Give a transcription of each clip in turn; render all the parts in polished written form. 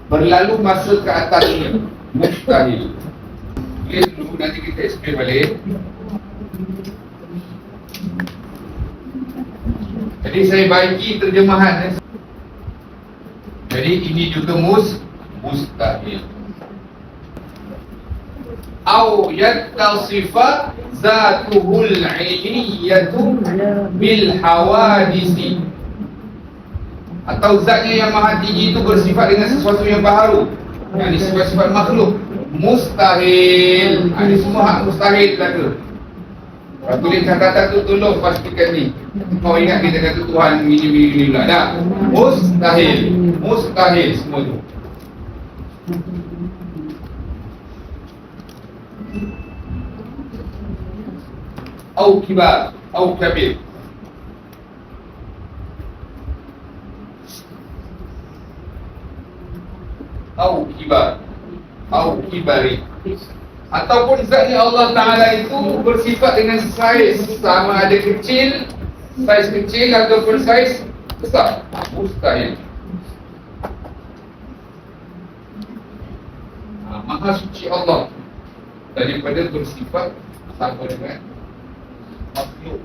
berlalu masa ke atasnya, mustahil. Okay, dulu nanti kita explain balik. Jadi saya bagi terjemahan. Jadi ini juga mustahil. Au yattasifa zatuhul iliyatu bil hawadisi, atau zatnya yang maha tinggi itu bersifat dengan sesuatu yang baharu, yang sifat-sifat makhluk. Mustahil. Ini semua hak mustahil kata. Kalau tulis catatan tu tolong pastikan ni. Kau ingat kita kata Tuhan ini pula dah. Mustahil. Mustahil semua tu. Au kibar, au kabir. Au kibar, au kibari. Ataupun zatnya Allah Ta'ala itu bersifat dengan saiz, sama ada kecil, saiz kecil ataupun saiz besar. Mustahil. Maha suci Allah daripada bersifat sama dengan makhluk.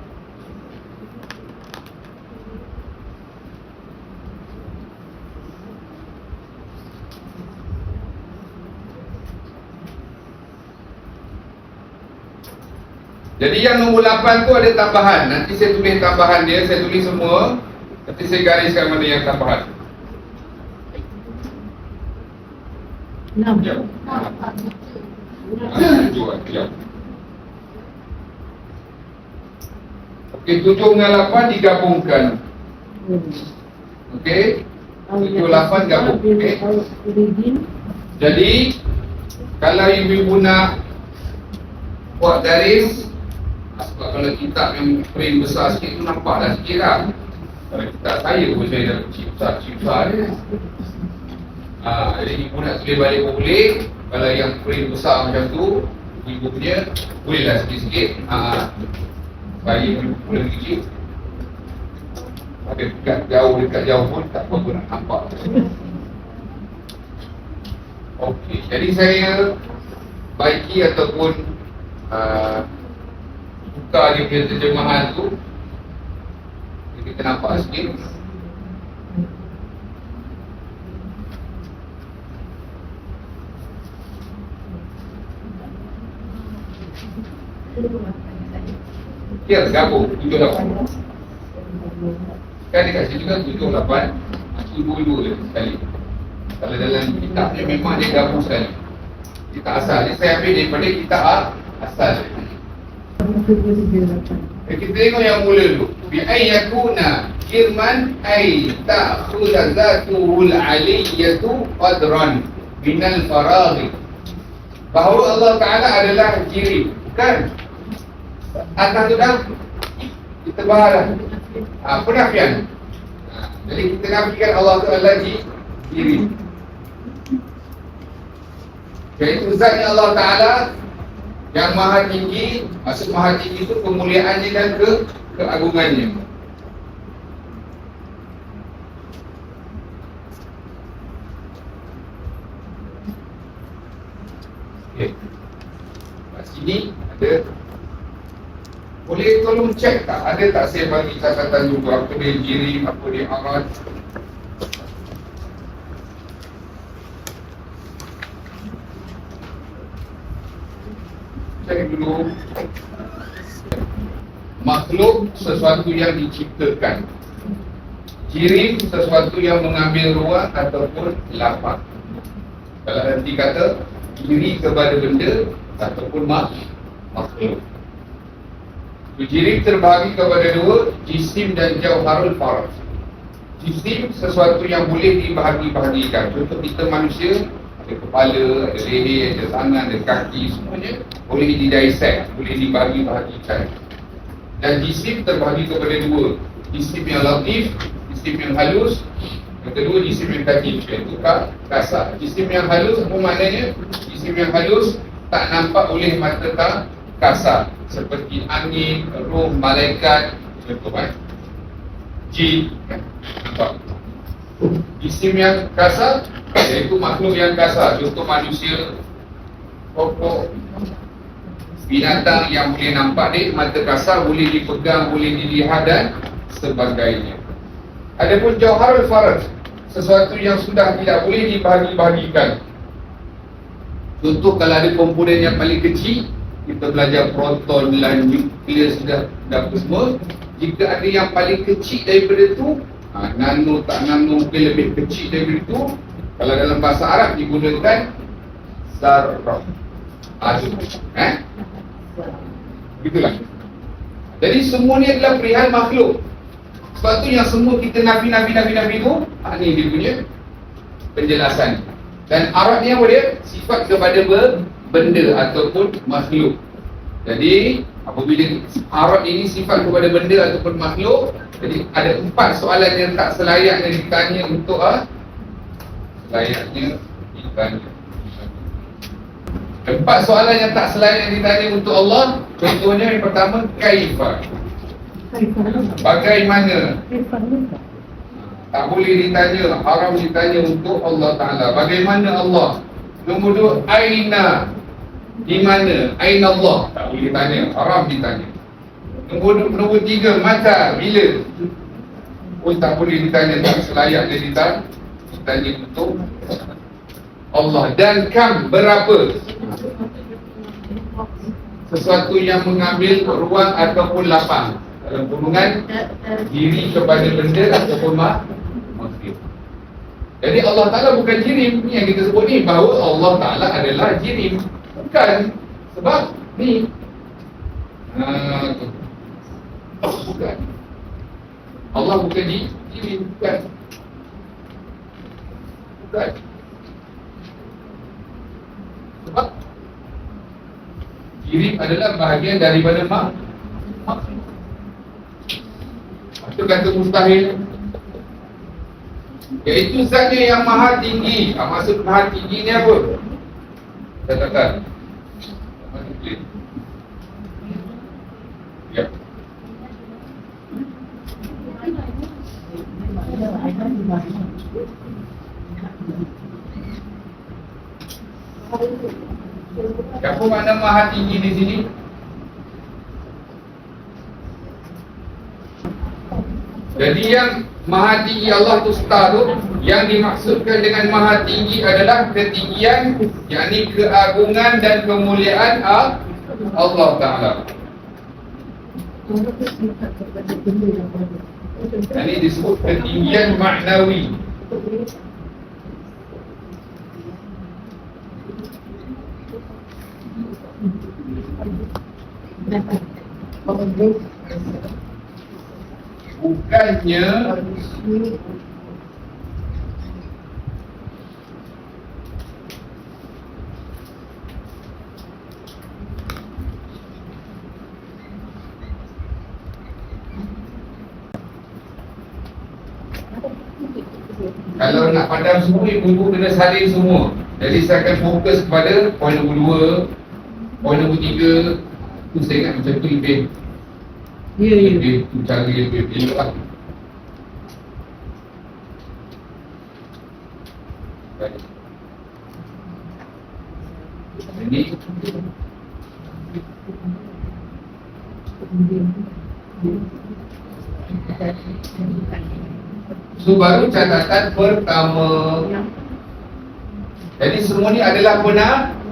Jadi yang nombor 8 tu ada tambahan. Nanti saya tulis tambahan dia, saya tulis semua. Nanti saya gariskan mana yang tambahan. 6. Ya. Ya. Okey, 7 dengan 8 digabungkan. Okey. 7, 8 gabung. Okey. Jadi kalau ibu nak buat garis, sebab kalau kitab yang frame besar sikit tu nampak dah sikit lah. Kalau kitab saya pun saya dah kecil besar dia. Jadi ibu nak tulis balik pun boleh. Kalau yang frame besar macam tu, ibu punya bolehlah sikit-sikit. Bayi boleh kecil. Ada dekat jauh pun tak apa nak nampak. Okey, jadi saya baiki ataupun buka dia punya terjemahan tu. Kita nampak sikit. Ya, gabung 7-8. Kan dekat sini kan 7-8, ibu-ibu je sekali. Kalau dalam kitabnya memang dia gabung sekali. Kitab asal ni saya ambil daripada kitab asal. Kita tengok yang mula dulu. Bi ayyakuna kirman ay ta'khudha zatuhul aliyatu qadran minal faraghi. Bahawa Allah Ta'ala adalah jiri, bukan? Atas tu dah kita bahas penafian. Jadi kita nafikan Allah Ta'ala jiri. Iaitu zatnya Allah Ta'ala yang maha tinggi. Maksud maha tinggi itu kemuliaannya dan keagungannya. Okay. Kat sini ada. Boleh tolong cek tak? Ada tak saya bagi catatan juga? Apa dia jirim, apa dia arad? Cek dulu. Makhluk sesuatu yang diciptakan. Jirim sesuatu yang mengambil ruang ataupun lapang. Kalau nanti kata diri kepada benda ataupun makhluk. Jirim terbahagi kepada dua, jisim dan jauharul farad. Jisim sesuatu yang boleh dibahagi-bahagikan. Contoh kita manusia, ada kepala, ada leher, ada tangan, ada kaki, semuanya boleh didissect, boleh dibahagi-bahagikan. Dan jisim terbahagi kepada dua, jisim yang latif, jisim yang halus. Yang kedua, jisim yang katif, iaitu kasar. Jisim yang halus apa maknanya? Jisim yang halus tak nampak oleh mata kasar, seperti angin, roh, malaikat, contoh jin, nampak. Jisim yang kasar Iaitu makhluk yang kasar. Contoh manusia, pokok, binatang yang boleh nampak di mata kasar, boleh dipegang, boleh dilihat dan sebagainya. Adapun jauharul farad, sesuatu yang sudah tidak boleh dibahagi-bahagikan. Contoh kalau ada komponen yang paling kecil, kita belajar proton dan nukleus sudah apa semua. Jika ada yang paling kecil daripada itu, nano tak nano mungkin lebih kecil daripada itu. Kalau dalam bahasa Arab digunakan zarrah. Begitulah. Jadi semua ni adalah perihal makhluk. Sebab tu yang semua kita nafi tu, ni dia punya penjelasan. Dan Arabnya apa dia? Sifat kepada benda ataupun makhluk. Jadi apabila Arab ini sifat kepada benda ataupun makhluk, jadi ada 4 soalan yang tak selayaknya ditanya untuk selayaknya ditanya. 4 soalan yang tak selayaknya ditanya untuk Allah. Contohnya yang pertama, kaifa. Bagaimana? Tak boleh ditanya, haram ditanya untuk Allah Ta'ala. Bagaimana Allah? Nombor 2, aina. Di mana? Aina Allah. Tak boleh ditanya, haram ditanya. Nombor 3, mata. Bila? Pun tak boleh ditanya, tak selayaknya ditanya untuk Allah. Dan kam, berapa? Sesuatu yang mengambil ruang ataupun lapang dalam kurungan diri kepada benda ataupun makhluk. Jadi Allah Ta'ala bukan jirim. Ni yang kita sebut ni, bahawa Allah Ta'ala adalah jirim. Bukan. Sebab ni bukan. Allah bukan jirim. Bukan. Sebab jirim adalah bahagian daripada makhluk. Itu kata mustahil, iaitu zatnya yang maha tinggi. Maksud maha tinggi ni apa? Katakan ya. Apa makna maha tinggi di sini? Jadi yang maha tinggi Allah tu star tu, yang dimaksudkan dengan maha tinggi adalah ketinggian, yakni keagungan dan kemuliaan Allah Ta'ala. Ini disebut ketinggian maknawi. Bukannya kalau nak padam semua, ibu-ibu kena salin semua. Jadi saya akan fokus kepada poin nombor 2, poin nombor 3. Tu saya ingat macam tu lebih. Ya. Lebih cara lebih elok. Ini so baru catatan pertama. Jadi semua ni adalah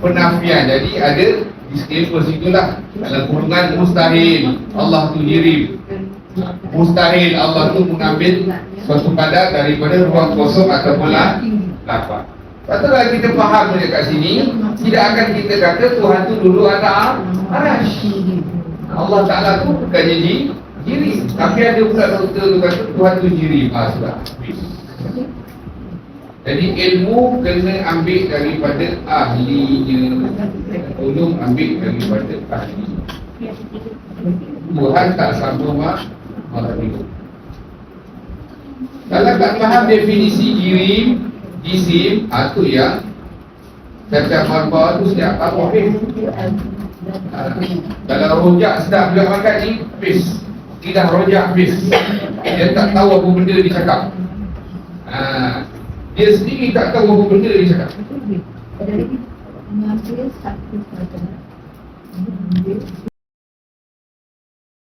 penafian. Jadi ada disclaimer situlah. Dalam kurungan mustahil Allah tu jirim. Mustahil Allah tu mengambil suatu kadar daripada ruang kosong ataupun lapang. Setelah kita faham dekat sini, tidak akan kita kata Tuhan tu dulu ada arash. Allah Ta'ala tu bukannya jirim. Tapi ada pula doktor tu kata Tuhan tu jirim. Sudah. Jadi ilmu kena ambil daripada ahlinya. Ulum ambil daripada ahlinya. Tuhan tak sama makhluk. Kalau tak faham definisi jirim, jisim, itu yang setiap marba tu setiap apa kalau rojak sedap bila makan ni, pis. Tidak rojak pis. Dia tak tahu apa benda dia cakap. Dia Dia sendiri tak tahu apa benda dia cakap. Ada lagi mengambil satu kata.